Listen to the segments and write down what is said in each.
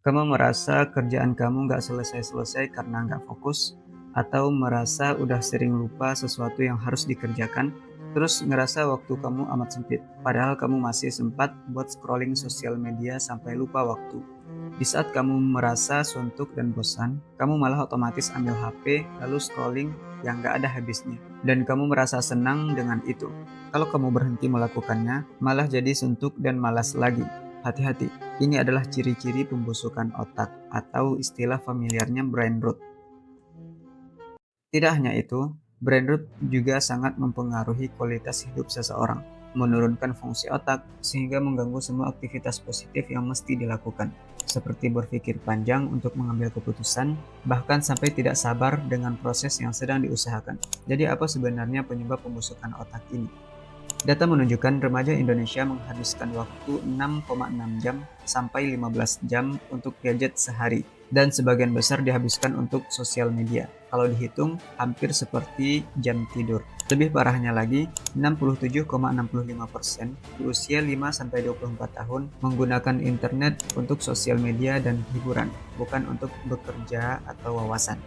Kamu merasa kerjaan kamu nggak selesai-selesai karena nggak fokus, atau merasa udah sering lupa sesuatu yang harus dikerjakan, terus ngerasa waktu kamu amat sempit, padahal kamu masih sempat buat scrolling sosial media sampai lupa waktu. Di saat kamu merasa suntuk dan bosan, kamu malah otomatis ambil HP lalu scrolling yang nggak ada habisnya, dan kamu merasa senang dengan itu. Kalau kamu berhenti melakukannya, malah jadi suntuk dan malas lagi. Hati-hati, ini adalah ciri-ciri pembusukan otak atau istilah familiarnya brain rot. Tidak hanya itu, brain rot juga sangat mempengaruhi kualitas hidup seseorang, menurunkan fungsi otak sehingga mengganggu semua aktivitas positif yang mesti dilakukan, seperti berpikir panjang untuk mengambil keputusan, bahkan sampai tidak sabar dengan proses yang sedang diusahakan. Jadi apa sebenarnya penyebab pembusukan otak ini? Data menunjukkan remaja Indonesia menghabiskan waktu 6,6 jam sampai 15 jam untuk gadget sehari, dan sebagian besar dihabiskan untuk sosial media. Kalau dihitung, hampir seperti jam tidur. Lebih parahnya lagi, 67,65% di usia 5-24 tahun menggunakan internet untuk sosial media dan hiburan, bukan untuk bekerja atau wawasan.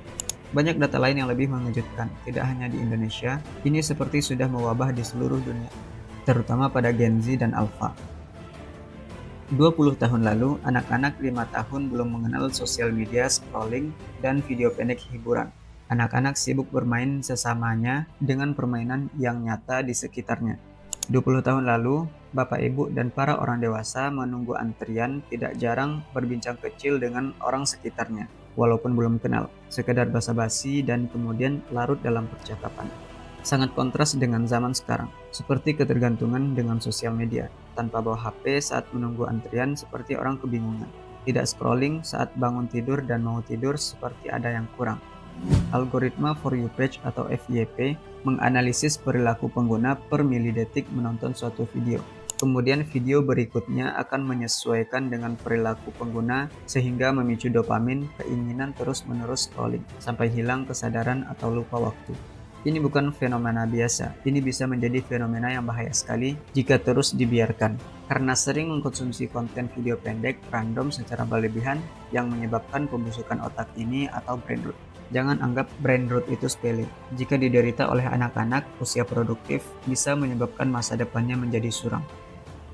Banyak data lain yang lebih mengejutkan, tidak hanya di Indonesia, ini seperti sudah mewabah di seluruh dunia, terutama pada Gen Z dan Alpha. 20 tahun lalu, anak-anak 5 tahun belum mengenal sosial media, scrolling, dan video pendek hiburan. Anak-anak sibuk bermain sesamanya dengan permainan yang nyata di sekitarnya. 20 tahun lalu, bapak ibu dan para orang dewasa menunggu antrian tidak jarang berbincang kecil dengan orang sekitarnya, walaupun belum kenal, sekedar basa-basi dan kemudian larut dalam percakapan. Sangat kontras dengan zaman sekarang, seperti ketergantungan dengan sosial media, tanpa bawa HP saat menunggu antrian seperti orang kebingungan, tidak scrolling saat bangun tidur dan mau tidur seperti ada yang kurang. Algoritma For You Page atau FYP menganalisis perilaku pengguna per milidetik menonton suatu video. Kemudian video berikutnya akan menyesuaikan dengan perilaku pengguna sehingga memicu dopamin, keinginan terus-menerus scrolling, sampai hilang kesadaran atau lupa waktu. Ini bukan fenomena biasa, ini bisa menjadi fenomena yang bahaya sekali jika terus dibiarkan, karena sering mengkonsumsi konten video pendek random secara berlebihan yang menyebabkan pembusukan otak ini atau brain rot. Jangan anggap brain rot itu sepele. Jika diderita oleh anak-anak usia produktif, bisa menyebabkan masa depannya menjadi suram.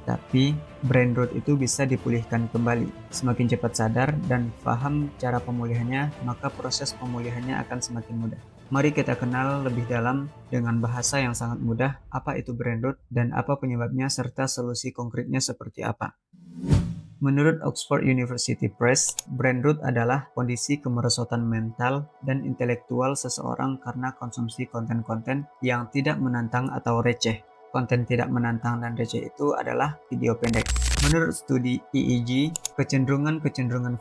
Tapi, brain rot itu bisa dipulihkan kembali. Semakin cepat sadar dan paham cara pemulihannya, maka proses pemulihannya akan semakin mudah. Mari kita kenal lebih dalam dengan bahasa yang sangat mudah apa itu brain rot dan apa penyebabnya serta solusi konkretnya seperti apa. Menurut Oxford University Press, brain rot adalah kondisi kemerosotan mental dan intelektual seseorang karena konsumsi konten-konten yang tidak menantang atau receh. Konten tidak menantang dan receh itu adalah video pendek. Menurut studi EEG, kecenderungan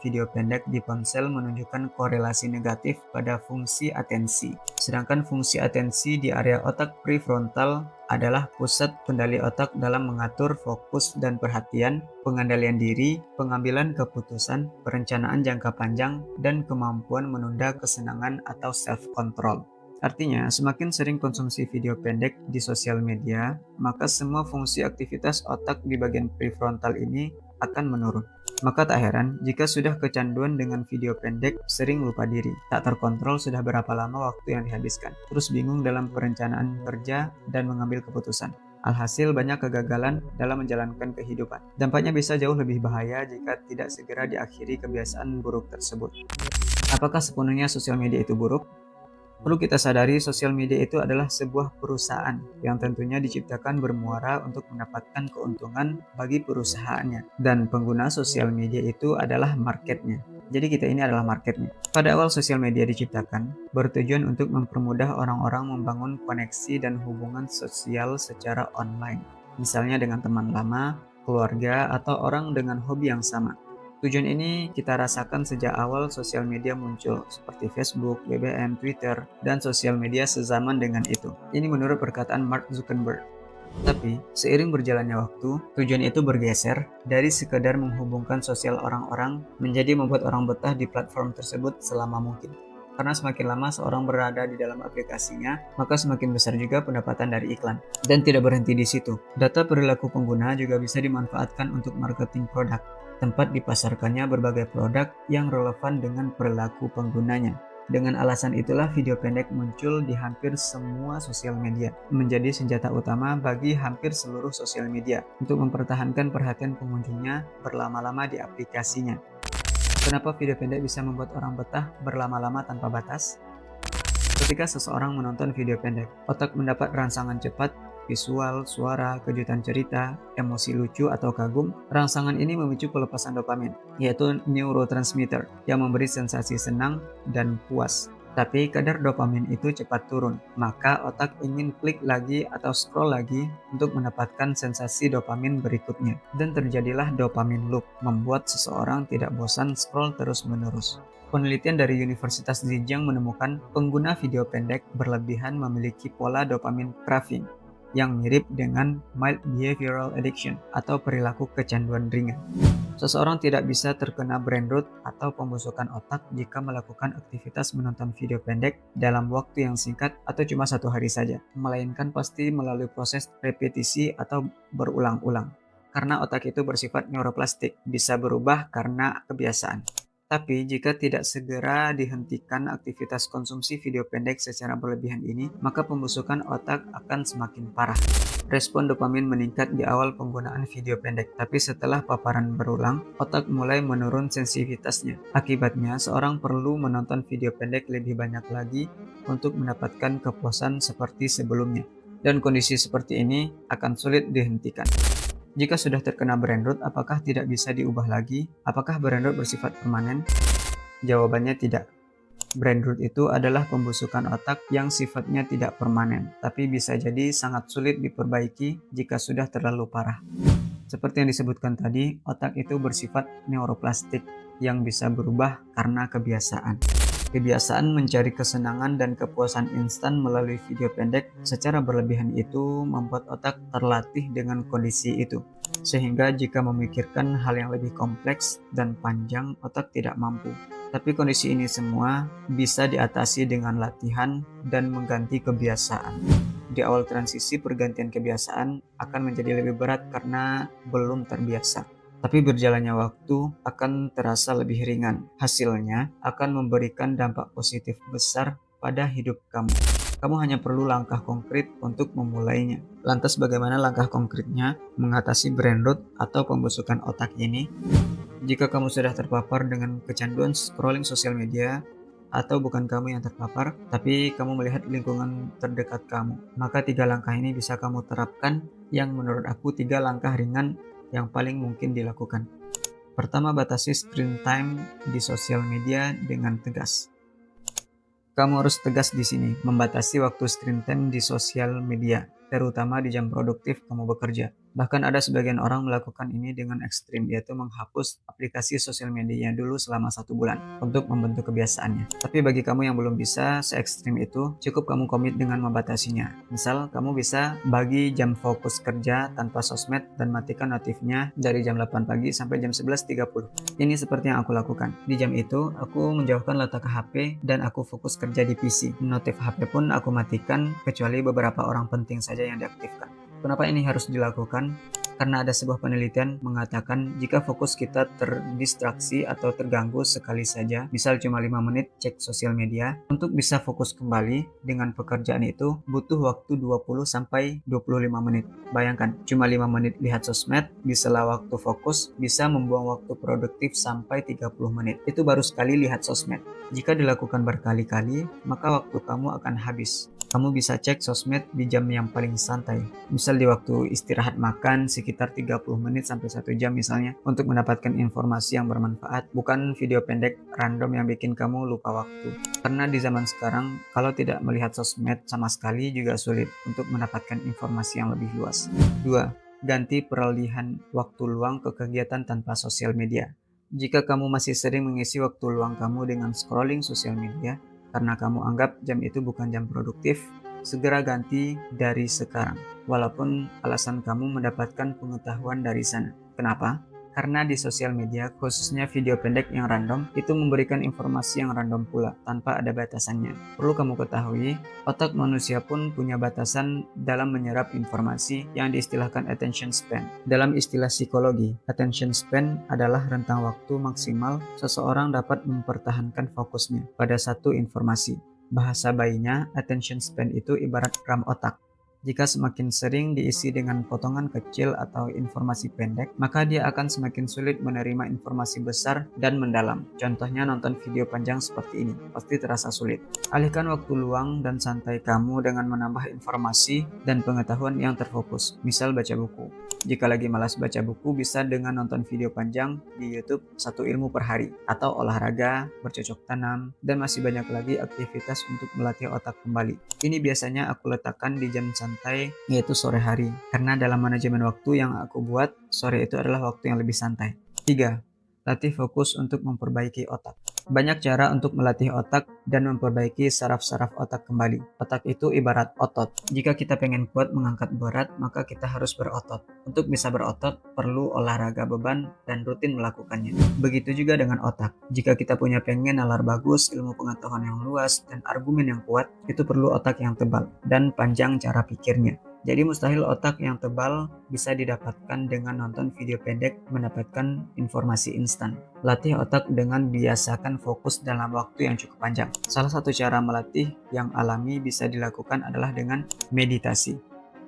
video pendek di ponsel menunjukkan korelasi negatif pada fungsi atensi. Sedangkan fungsi atensi di area otak prefrontal adalah pusat kendali otak dalam mengatur fokus dan perhatian, pengendalian diri, pengambilan keputusan, perencanaan jangka panjang, dan kemampuan menunda kesenangan atau self-control. Artinya, semakin sering konsumsi video pendek di sosial media, maka semua fungsi aktivitas otak di bagian prefrontal ini akan menurun. Maka tak heran jika sudah kecanduan dengan video pendek, sering lupa diri, tak terkontrol sudah berapa lama waktu yang dihabiskan, terus bingung dalam perencanaan kerja dan mengambil keputusan. Alhasil banyak kegagalan dalam menjalankan kehidupan. Dampaknya bisa jauh lebih bahaya jika tidak segera diakhiri kebiasaan buruk tersebut. Apakah sepenuhnya sosial media itu buruk? Perlu kita sadari, sosial media itu adalah sebuah perusahaan yang tentunya diciptakan bermuara untuk mendapatkan keuntungan bagi perusahaannya. Dan pengguna sosial media itu adalah marketnya. Jadi kita ini adalah marketnya. Pada awal sosial media diciptakan, bertujuan untuk mempermudah orang-orang membangun koneksi dan hubungan sosial secara online. Misalnya dengan teman lama, keluarga, atau orang dengan hobi yang sama. Tujuan ini kita rasakan sejak awal sosial media muncul, seperti Facebook, BBM, Twitter, dan sosial media sezaman dengan itu. Ini menurut perkataan Mark Zuckerberg. Tapi, seiring berjalannya waktu, tujuan itu bergeser dari sekedar menghubungkan sosial orang-orang menjadi membuat orang betah di platform tersebut selama mungkin. Karena semakin lama seorang berada di dalam aplikasinya, maka semakin besar juga pendapatan dari iklan. Dan tidak berhenti di situ. Data perilaku pengguna juga bisa dimanfaatkan untuk marketing produk. tempat dipasarkannya berbagai produk yang relevan dengan perilaku penggunanya. Dengan alasan itulah video pendek muncul di hampir semua sosial media, menjadi senjata utama bagi hampir seluruh sosial media untuk mempertahankan perhatian pengunjungnya berlama-lama di aplikasinya. Kenapa video pendek bisa membuat orang betah berlama-lama tanpa batas? Ketika seseorang menonton video pendek, otak mendapat rangsangan cepat, visual, suara, kejutan cerita, emosi lucu atau kagum. Rangsangan ini memicu pelepasan dopamin, yaitu neurotransmitter yang memberi sensasi senang dan puas. Tapi kadar dopamin itu cepat turun, maka otak ingin klik lagi atau scroll lagi untuk mendapatkan sensasi dopamin berikutnya. Dan terjadilah dopamin loop, membuat seseorang tidak bosan scroll terus-menerus. Penelitian dari Universitas Zhejiang menemukan pengguna video pendek berlebihan memiliki pola dopamin craving yang mirip dengan mild behavioral addiction atau perilaku kecanduan ringan. Seseorang tidak bisa terkena brain rot atau pembusukan otak jika melakukan aktivitas menonton video pendek dalam waktu yang singkat atau cuma 1 hari saja, melainkan pasti melalui proses repetisi atau berulang-ulang. Karena otak itu bersifat neuroplastik, bisa berubah karena kebiasaan. Tapi jika tidak segera dihentikan aktivitas konsumsi video pendek secara berlebihan ini, maka pembusukan otak akan semakin parah. Respon dopamin meningkat di awal penggunaan video pendek, tapi setelah paparan berulang, otak mulai menurun sensitivitasnya. Akibatnya, seorang perlu menonton video pendek lebih banyak lagi untuk mendapatkan kepuasan seperti sebelumnya. Dan kondisi seperti ini akan sulit dihentikan. Jika sudah terkena brain rot, apakah tidak bisa diubah lagi? Apakah brain rot bersifat permanen? Jawabannya tidak. Brain rot itu adalah pembusukan otak yang sifatnya tidak permanen, tapi bisa jadi sangat sulit diperbaiki jika sudah terlalu parah. Seperti yang disebutkan tadi, otak itu bersifat neuroplastik yang bisa berubah karena kebiasaan. Kebiasaan mencari kesenangan dan kepuasan instan melalui video pendek secara berlebihan itu membuat otak terlatih dengan kondisi itu. Sehingga jika memikirkan hal yang lebih kompleks dan panjang, otak tidak mampu. Tapi kondisi ini semua bisa diatasi dengan latihan dan mengganti kebiasaan. Di awal transisi pergantian kebiasaan akan menjadi lebih berat karena belum terbiasa. Tapi berjalannya waktu akan terasa lebih ringan. Hasilnya akan memberikan dampak positif besar pada hidup kamu. Kamu hanya perlu langkah konkret untuk memulainya. Lantas bagaimana langkah konkretnya mengatasi brain rot atau pembusukan otak ini? Jika kamu sudah terpapar dengan kecanduan scrolling sosial media, atau bukan kamu yang terpapar, tapi kamu melihat lingkungan terdekat kamu, maka 3 langkah ini bisa kamu terapkan yang menurut aku 3 langkah ringan yang paling mungkin dilakukan. Pertama, batasi screen time di sosial media dengan tegas. Kamu harus tegas di sini, membatasi waktu screen time di sosial media, terutama di jam produktif kamu bekerja. Bahkan ada sebagian orang melakukan ini dengan ekstrim, yaitu menghapus aplikasi sosial medianya dulu selama 1 bulan untuk membentuk kebiasaannya. Tapi bagi kamu yang belum bisa se-ekstrim itu, cukup kamu komit dengan membatasinya. Misal, kamu bisa bagi jam fokus kerja tanpa sosmed dan matikan notifnya dari jam 8 pagi sampai jam 11.30. Ini seperti yang aku lakukan. Di jam itu, aku menjauhkan letak HP dan aku fokus kerja di PC. Notif HP pun aku matikan kecuali beberapa orang penting saja yang diaktifkan. Kenapa ini harus dilakukan? Karena ada sebuah penelitian mengatakan jika fokus kita terdistraksi atau terganggu sekali saja, misal cuma 5 menit cek sosial media, untuk bisa fokus kembali dengan pekerjaan itu butuh waktu 20-25 menit. Bayangkan, cuma 5 menit lihat sosmed, di sela waktu fokus bisa membuang waktu produktif sampai 30 menit. Itu baru sekali lihat sosmed. Jika dilakukan berkali-kali, maka waktu kamu akan habis. Kamu bisa cek sosmed di jam yang paling santai. Misal di waktu istirahat makan sekitar 30 menit sampai 1 jam misalnya untuk mendapatkan informasi yang bermanfaat, bukan video pendek random yang bikin kamu lupa waktu. Karena di zaman sekarang kalau tidak melihat sosmed sama sekali juga sulit untuk mendapatkan informasi yang lebih luas. 2. Ganti peralihan waktu luang ke kegiatan tanpa sosial media. Jika kamu masih sering mengisi waktu luang kamu dengan scrolling sosial media, karena kamu anggap jam itu bukan jam produktif, segera ganti dari sekarang. Walaupun alasan kamu mendapatkan pengetahuan dari sana. Kenapa? Karena di sosial media, khususnya video pendek yang random, itu memberikan informasi yang random pula, tanpa ada batasannya. Perlu kamu ketahui, otak manusia pun punya batasan dalam menyerap informasi yang diistilahkan attention span. Dalam istilah psikologi, attention span adalah rentang waktu maksimal seseorang dapat mempertahankan fokusnya pada satu informasi. Bahasa bayinya, attention span itu ibarat RAM otak. Jika semakin sering diisi dengan potongan kecil atau informasi pendek, maka dia akan semakin sulit menerima informasi besar dan mendalam. Contohnya nonton video panjang seperti ini, pasti terasa sulit. Alihkan waktu luang dan santai kamu dengan menambah informasi dan pengetahuan yang terfokus, misal baca buku. Jika lagi malas baca buku, bisa dengan nonton video panjang di YouTube 1 ilmu per hari, atau olahraga, bercocok tanam, dan masih banyak lagi aktivitas untuk melatih otak kembali. Ini biasanya aku letakkan di jam santai, yaitu sore hari, karena dalam manajemen waktu yang aku buat, sore itu adalah waktu yang lebih santai. 3. Latih fokus untuk memperbaiki otak. Banyak cara untuk melatih otak dan memperbaiki saraf-saraf otak kembali. Otak itu ibarat otot. Jika kita pengen kuat mengangkat berat, maka kita harus berotot. Untuk bisa berotot, perlu olahraga beban dan rutin melakukannya. Begitu juga dengan otak. Jika kita punya pengen nalar bagus, ilmu pengetahuan yang luas, dan argumen yang kuat, itu perlu otak yang tebal dan panjang cara pikirnya. Jadi mustahil otak yang tebal bisa didapatkan dengan nonton video pendek mendapatkan informasi instan. Latih otak dengan biasakan fokus dalam waktu yang cukup panjang. Salah satu cara melatih yang alami bisa dilakukan adalah dengan meditasi.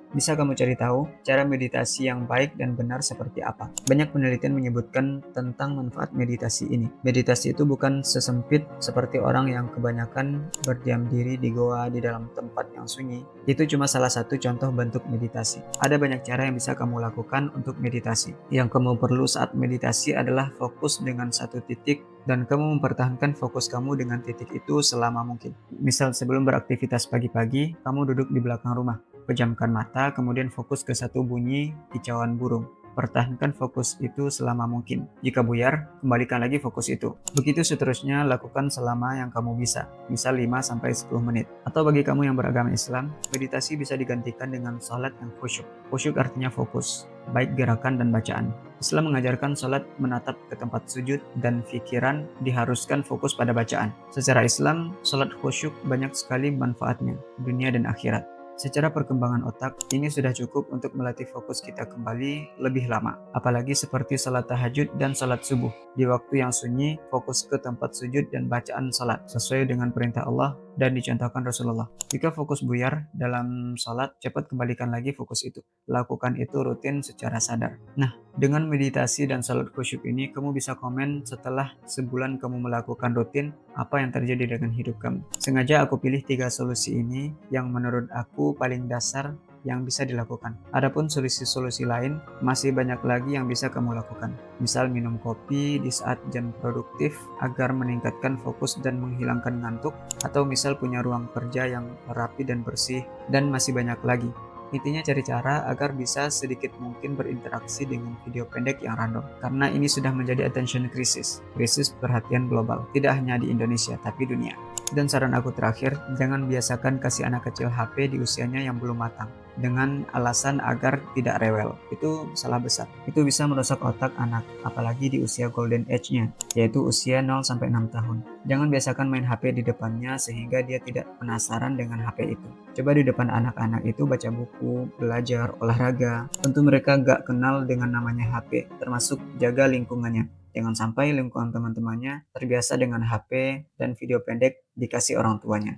Bisa kamu cari tahu cara meditasi yang baik dan benar seperti apa? Banyak penelitian menyebutkan tentang manfaat meditasi ini. Meditasi itu bukan sesempit seperti orang yang kebanyakan berdiam diri di goa di dalam tempat yang sunyi. Itu cuma salah satu contoh bentuk meditasi. Ada banyak cara yang bisa kamu lakukan untuk meditasi. Yang kamu perlu saat meditasi adalah fokus dengan satu titik dan kamu mempertahankan fokus kamu dengan titik itu selama mungkin. Misal sebelum beraktivitas pagi-pagi, kamu duduk di belakang rumah. Pejamkan mata, kemudian fokus ke satu bunyi kicauan burung. Pertahankan fokus itu selama mungkin. Jika buyar, kembalikan lagi fokus itu. Begitu seterusnya, lakukan selama yang kamu bisa, misal 5-10 menit. Atau bagi kamu yang beragama Islam, meditasi bisa digantikan dengan salat yang khusyuk. Khusyuk artinya fokus, baik gerakan dan bacaan. Islam mengajarkan salat menatap ke tempat sujud dan pikiran diharuskan fokus pada bacaan. Secara Islam, salat khusyuk banyak sekali manfaatnya, dunia dan akhirat. Secara perkembangan otak, ini sudah cukup untuk melatih fokus kita kembali lebih lama. Apalagi seperti salat tahajud dan salat subuh. Di waktu yang sunyi, fokus ke tempat sujud dan bacaan salat, sesuai dengan perintah Allah dan dicontohkan Rasulullah. Jika fokus buyar dalam salat, cepat kembalikan lagi fokus itu. Lakukan itu rutin secara sadar. Nah, dengan meditasi dan salat khusyuk ini, kamu bisa komen setelah sebulan kamu melakukan rutin, apa yang terjadi dengan hidup kamu. Sengaja aku pilih 3 solusi ini yang menurut aku paling dasar yang bisa dilakukan. Adapun solusi-solusi lain, masih banyak lagi yang bisa kamu lakukan. Misal minum kopi di saat jam produktif agar meningkatkan fokus dan menghilangkan ngantuk, atau misal punya ruang kerja yang rapi dan bersih, dan masih banyak lagi. Intinya cari cara agar bisa sedikit mungkin berinteraksi dengan video pendek yang random. Karena ini sudah menjadi attention crisis, krisis perhatian global. Tidak hanya di Indonesia, tapi dunia. Dan saran aku terakhir, jangan biasakan kasih anak kecil HP di usianya yang belum matang dengan alasan agar tidak rewel. Itu salah besar. Itu bisa merusak otak anak, apalagi di usia golden age-nya, yaitu usia 0-6 tahun. Jangan biasakan main HP di depannya sehingga dia tidak penasaran dengan HP itu. Coba di depan anak-anak itu baca buku, belajar, olahraga. Tentu mereka gak kenal dengan namanya HP, termasuk jaga lingkungannya. Jangan sampai lingkungan teman-temannya terbiasa dengan HP dan video pendek dikasih orang tuanya.